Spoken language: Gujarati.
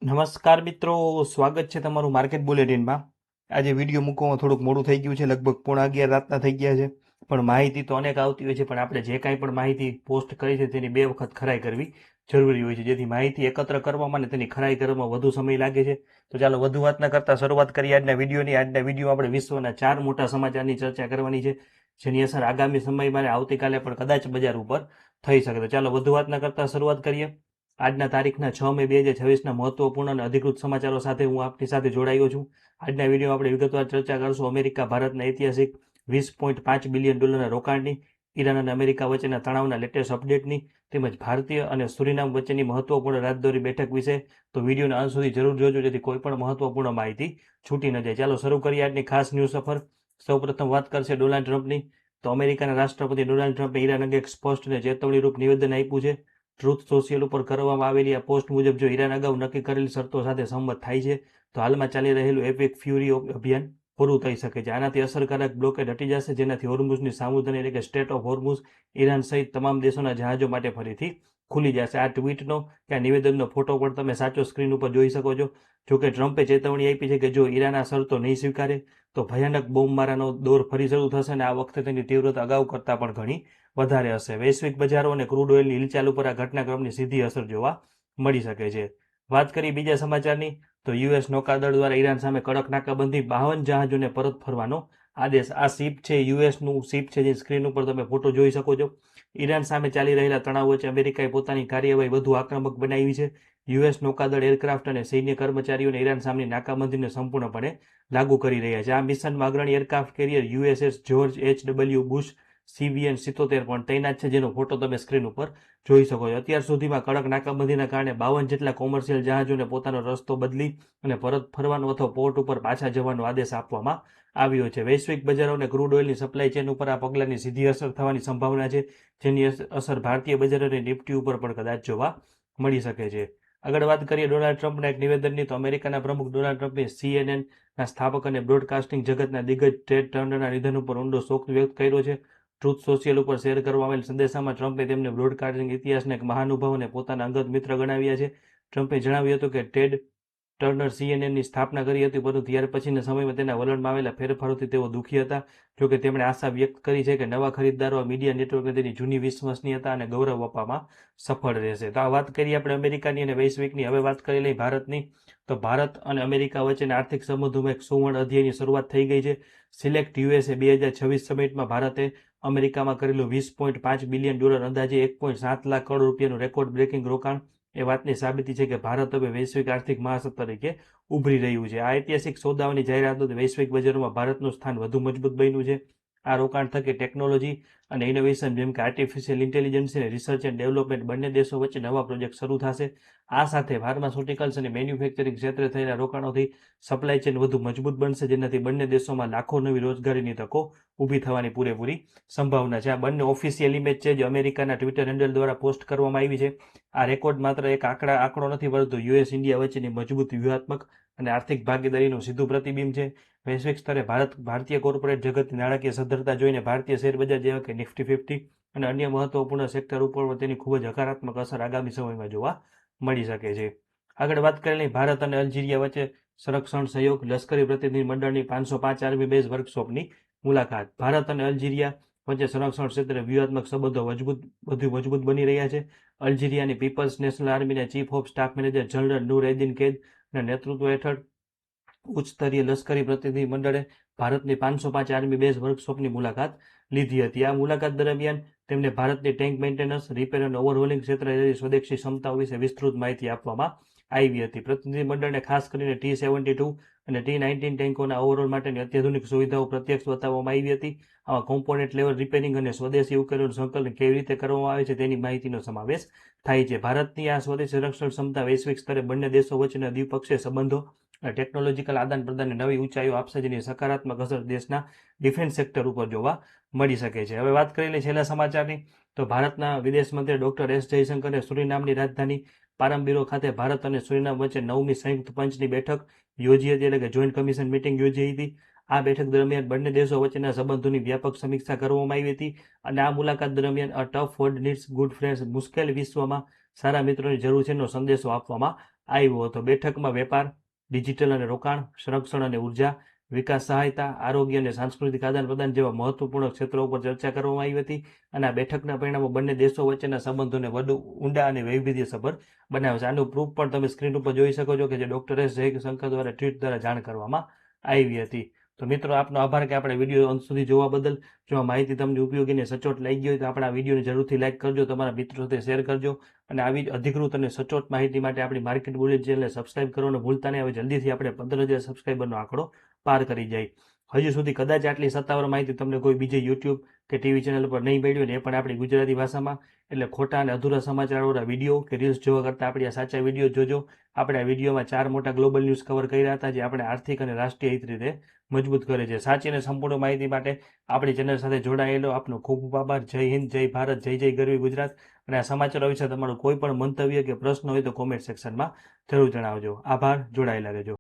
નમસ્કાર મિત્રો, સ્વાગત છે તમારું માર્કેટ બુલેટિનમાં. આજે વિડીયો મૂકવામાં થોડુંક મોડું થઈ ગયું છે, લગભગ 11:30 રાતના થઈ ગયા છે. પણ માહિતી તો અનેક આવતી હોય છે, પણ આપણે જે કાંઈ પણ માહિતી પોસ્ટ કરી છે તેની 2 વખત ખરાઈ કરવી જરૂરી હોય છે, જેથી માહિતી એકત્ર કરવામાં અને તેની ખરાઈ કરવામાં વધુ સમય લાગે છે. તો ચાલો વધુ વાત ન કરતા શરૂઆત કરીએ આજના વિડીયોની. આજના વિડીયો આપણે વિશ્વના 4 મોટા સમાચારની ચર્ચા કરવાની છે, જેની અસર આગામી સમયમાં અને આવતીકાલે પણ કદાચ બજાર ઉપર થઈ શકે. તો ચાલો વધુ વાત ન કરતા શરૂઆત કરીએ. આજના તારીખના 6 મે 2026ના મહત્વપૂર્ણ અને અધિકૃત સમાચારો સાથે હું આપની સાથે જોડાયો છું. આજના વિડીયો આપણે વિગતવાર ચર્ચા કરશું અમેરિકા ભારતના ઐતિહાસિક $20.5 બિલિયન રોકાણની, ઈરાન અને અમેરિકા વચ્ચેના તણાવના લેટેસ્ટ અપડેટની, તેમજ ભારતીય અને સુરીનામ વચ્ચેની મહત્વપૂર્ણ રાજદ્વારી બેઠક વિશે. તો વિડીયોના અંત સુધી જરૂર જોજો, જેથી કોઈ પણ મહત્વપૂર્ણ માહિતી છૂટી ન જાય. ચાલો શરૂ કરીએ આજની ખાસ ન્યૂઝ સફર. સૌપ્રથમ વાત કરશે ડોનાલ્ડ ટ્રમ્પની. તો અમેરિકાના રાષ્ટ્રપતિ ડોનાલ્ડ ટ્રમ્પે ઈરાન અંગે એક સ્પષ્ટ અને ચેતવણીરૂપ નિવેદન આપ્યું છે. ટ્રુથ સોશિયલ ઉપર કરવામાં આવેલી આ પોસ્ટ મુજબ જો ઈરાન અગાઉ નક્કી કરેલી શરતો સાથે સંમત થાય છે, તો હાલમાં ચાલી રહેલું એપિક ફ્યુરી અભિયાન પૂરું થઈ શકે છે. આનાથી અસરકારક બ્લોકેડ હટી જશે, જેનાથી હોર્મુઝની સામુદ્રી એટલે કે સ્ટેટ ઓફ હોર્મુઝ ઈરાન સહિત તમામ દેશોના જહાજો માટે ફરીથી ખુલી જશે. આ ટ્વીટનો કે આ નિવેદનનો ફોટો પણ તમે સાચો સ્ક્રીન ઉપર જોઈ શકો છો. જોકે ટ્રમ્પે ચેતવણી આપી છે કે જો ઈરાન આ શરતો નહીં સ્વીકારે તો ભયાનક બોમ્બમારાનો દોર ફરી શરૂ થશે, અને આ વખતે તેની તીવ્રતા અગાઉ કરતાં પણ ઘણી વધારે હશે. વૈશ્વિક બજારો અને ક્રૂડ ઓઇલની હિલચાલ ઉપર આ ઘટનાક્રમની સીધી અસર જોવા મળી શકે છે. વાત કરી બીજા સમાચારની. તો યુએસ નૌકાદળ દ્વારા ઈરાન સામે કડક નાકાબંધી, 52 જહાજોને પરત ફરવાનો આદેશ. આ શિપ છે, યુએસનું શિપ છે, જે સ્ક્રીન ઉપર તમે ફોટો જોઈ શકો છો. ઈરાન સામે ચાલી રહેલા તણાવ વચ્ચે અમેરિકાએ પોતાની કાર્યવાહી વધુ આક્રમક બનાવી છે. યુએસ નૌકાદળ એરક્રાફ્ટ અને સૈન્ય કર્મચારીઓને ઈરાન સામેની નાકાબંધીને સંપૂર્ણપણે લાગુ કરી રહ્યા છે. આ મિશનમાં અગ્રણી aircraft carrier USS George H.W. Bush CVN-77 પણ તૈનાત છે, જેનો ફોટો તમે સ્ક્રીન ઉપર જોઈ શકો છો. અત્યાર સુધીમાં કડક નાકાબંધીના કારણે 52 જેટલા કોમર્શિયલ જહાજોને પોતાનો રસ્તો બદલી અને પરત ફરવાનો અથવા પોર્ટ ઉપર પાછા જવાનો આદેશ આપવામાં આવ્યો છે. વૈશ્વિક બજારો અને ક્રૂડ ઓઇલની સપ્લાય ચેન ઉપર આ પગલાંની સીધી અસર થવાની સંભાવના છે, જેની અસર ભારતીય બજાર અને નિફ્ટી ઉપર પણ કદાચ જોવા મળી શકે છે. આગળ વાત કરીએ ડોનાલ્ડ ટ્રમ્પના એક નિવેદનની. તો અમેરિકાના પ્રમુખ ડોનાલ્ડ ટ્રમ્પે CNN ના સ્થાપક અને બ્રોડકાસ્ટિંગ જગતના દિગ્ગજ ટેડ ટર્નરના નિધન ઉપર ઊંડો શોક વ્યક્ત કર્યો છે. ટ્રુથ સોશિયલ ઉપર શેર કરવામાં આવેલ સંદેશામાં ટ્રમ્પે તેમને બ્રોડકાસ્ટિંગ ઇતિહાસના એક મહાનુભાવ અને પોતાના અંગત મિત્ર ગણાવ્યા છે. ટ્રમ્પે જણાવ્યું હતું કે ટેડ ટર્નર CNNની સ્થાપના કરી હતી, પરંતુ ત્યાર પછીના સમયમાં તેના વલણમાં આવેલા ફેરફારોથી તેઓ દુઃખી હતા. જોકે તેમણે આશા વ્યક્ત કરી છે કે નવા ખરીદદારો મીડિયા નેટવર્કને તેની જૂની વિશ્વસનીયતા અને ગૌરવ આપવામાં સફળ રહેશે. તો આ વાત કરીએ આપણે અમેરિકાની અને વૈશ્વિકની. હવે વાત કરી લઈ ભારતની. તો ભારત અને અમેરિકા વચ્ચેના આર્થિક સંબંધોમાં એક સુવર્ણ અધ્યાયની શરૂઆત થઈ ગઈ છે. સિલેક્ટ USA 2026 સમિટમાં ભારતે અમેરિકામાં કરેલું $20.5 બિલિયન અંદાજે 1.7 લાખ કરોડ રૂપિયાનું રેકોર્ડ બ્રેકિંગ રોકાણ એ વાતની સાબિતી છે કે ભારત હવે વૈશ્વિક આર્થિક મહાસત્તા તરીકે ઉભરી રહ્યું છે. આ ઐતિહાસિક સોદાઓની જાહેરાત વૈશ્વિક બજારોમાં ભારતનું સ્થાન વધુ મજબૂત બન્યું છે. આ રોકાણ થકી ટેકનોલોજી અને ઇનોવેશન જેમ કે આર્ટિફિશિયલ ઇન્ટેલિજન્સ અને રિસર્ચ એન્ડ ડેવલપમેન્ટ બંને દેશો વચ્ચે નવા પ્રોજેક્ટ શરૂ થશે. આ સાથે ફાર્માસ્યુટિકલ્સ અને મેન્યુફેક્ચરિંગ ક્ષેત્રે થયેલા રોકાણોથી સપ્લાય ચેન વધુ મજબૂત બનશે, જેનાથી બંને દેશોમાં લાખો નવી રોજગારીની તકો ઊભી થવાની પૂરેપૂરી સંભાવના છે. આ બંને ઓફિશિયલ ઇમેજ છે, જે અમેરિકાના ટ્વિટર હેન્ડલ દ્વારા પોસ્ટ કરવામાં આવી છે. આ રેકોર્ડ માત્ર એક આંકડો નથી, પરંતુ US ઇન્ડિયા વચ્ચેની મજબૂત વ્યૂહાત્મક અને આર્થિક ભાગીદારીનું સીધું પ્રતિબિંબ છે. વૈશ્વિક સ્તરે ભારતીય કોર્પોરેટ જગતની નાણાકીય સદ્ધરતા જોઈને ભારતીય શેરબજાર જેવા કે નિફ્ટી 50 અને અન્ય મહત્વપૂર્ણ સેક્ટર ઉપર તેની ખૂબ જ હકારાત્મક અસર આગામી સમયમાં જોવા મળી શકે છે. આગળ વાત કરી લઈએ ભારત અને અલ્જીરિયા વચ્ચે સંરક્ષણ સહયોગ. લશ્કરી પ્રતિનિધિ મંડળની 505 આર્મી બેઝ વર્કશોપની મુલાકાત. ભારત અને અલ્જીરિયા વચ્ચે સંરક્ષણ ક્ષેત્રે વ્યૂહાત્મક સંબંધો વધુ મજબૂત બની રહ્યા છે. અલ્જીરિયાની પીપલ્સ નેશનલ આર્મીના chief of staff manager general Nour Eddine કેદના નેતૃત્વ હેઠળ ઉચ્ચ સ્તરીય લશ્કરી પ્રતિનિધિ મંડળે ભારતની 505 આર્મી બેઝ વર્કશોપની મુલાકાત લીધી હતી. આ મુલાકાત દરમિયાન તેમને ભારતની ટેન્ક મેન્ટેનન્સ, રિપેર અને ઓવરહોલિંગ ક્ષેત્રે સ્વદેશી ક્ષમતાઓ વિશે વિસ્તૃત માહિતી આપવામાં આવી હતી. પ્રતિનિધિ મંડળને ખાસ કરીને T-72 અને T-19 ટેન્કોના ઓવરહોલ માટેની અત્યાધુનિક સુવિધાઓ પ્રત્યક્ષ બતાવવામાં આવી હતી. આમાં કોમ્પોનેન્ટ લેવલ રિપેરિંગ અને સ્વદેશી ઉકેલોનું સંકલન કેવી રીતે કરવામાં આવે છે તેની માહિતીનો સમાવેશ થાય છે. ભારતની આ સ્વદેશી સંરક્ષણ ક્ષમતા વૈશ્વિક સ્તરે બંને દેશો વચ્ચેના દ્વિપક્ષીય સંબંધો અને ટેકનોલોજીકલ આદાન પ્રદાનને નવી ઊંચાઈઓ આપશે, જેની સકારાત્મક અસર દેશના ડિફેન્સ સેક્ટર ઉપર જોવા મળી શકે છે. હવે વાત કરી લઈએ છેલ્લા સમાચારની. તો ભારતના વિદેશ મંત્રી ડોક્ટર S જયશંકરે સુરીનામની રાજધાની પારંબીરો ખાતે ભારત અને સુરીનામ વચ્ચે 9મી સંયુક્ત પંચની બેઠક યોજી હતી, એટલે કે જોઈન્ટ કમિશન મિટિંગ યોજી હતી. આ બેઠક દરમિયાન બંને દેશો વચ્ચેના સંબંધોની વ્યાપક સમીક્ષા કરવામાં આવી હતી, અને આ મુલાકાત દરમિયાન a tough world needs good friends, મુશ્કેલ વિશ્વમાં સારા મિત્રોની જરૂર છે નો સંદેશો આપવામાં આવ્યો હતો. બેઠકમાં વેપાર, ડિજિટલ અને રોકાણ, સંરક્ષણ અને ઉર્જા, વિકાસ સહાયતા, આરોગ્ય અને સાંસ્કૃતિક આદાન પ્રદાન જેવા મહત્વપૂર્ણ ક્ષેત્રો ઉપર ચર્ચા કરવામાં આવી હતી. અને આ બેઠકના પરિણામો બંને દેશો વચ્ચેના સંબંધોને વધુ ઊંડા અને વૈવિધ્યસભર બનાવે છે. આનું પ્રૂફ પણ તમે સ્ક્રીન ઉપર જોઈ શકો છો કે જે ડોક્ટર એસ જયશંકર દ્વારા ટ્વીટ દ્વારા જાણ કરવામાં આવી હતી. તો મિત્રો, આપનો આભાર કે આપણે વિડીયો અંત સુધી જોવા બદલ. જો આ માહિતી તમને ઉપયોગી અને સચોટ લાગી હોય તો આપણા વિડીયોને જરૂરથી લાઇક કરજો, તમારા મિત્રો સાથે શેર કરજો. અને આવી જ અધિકૃત અને સચોટ માહિતી માટે આપણી માર્કેટ બુલેટ ચેનલને સબસ્ક્રાઇબ કરવાનું ભૂલતા નહીં. હવે જલ્દીથી આપણે 15,000 સબસ્ક્રાઇબરનો આંકડો પાર કરી જાય. હજુ સુધી કદાચ આટલી સત્તાવાર માહિતી તમને કોઈ બીજે યુટ્યુબ કે ટીવી ચેનલ પર નહીં મળી હોય ને એ પણ આપણી ગુજરાતી ભાષામાં, એટલે ખોટા અને અધૂરા સમાચારવાળા વિડીયો કે રીલ્સ જોવા કરતાં આપણે આ સાચા વિડીયો જોજો. આપણે આ વિડીયોમાં 4 મોટા ગ્લોબલ ન્યૂઝ કવર કર્યા હતા જે આપણે આર્થિક અને રાષ્ટ્રીય હિત રીતે મજબૂત કરે છે. સાચી અને સંપૂર્ણ માહિતી માટે આપણી ચેનલ સાથે જોડાયેલો આપનો ખૂબ ખૂબ આભાર. જય હિન્દ, જય ભારત, જય જય ગરવી ગુજરાત. અને આ સમાચારો વિશે તમારું કોઈ પણ મંતવ્ય કે પ્રશ્ન હોય તો કોમેન્ટ સેક્શનમાં જરૂર જણાવજો. આભાર. જોડાયેલા રહેજો.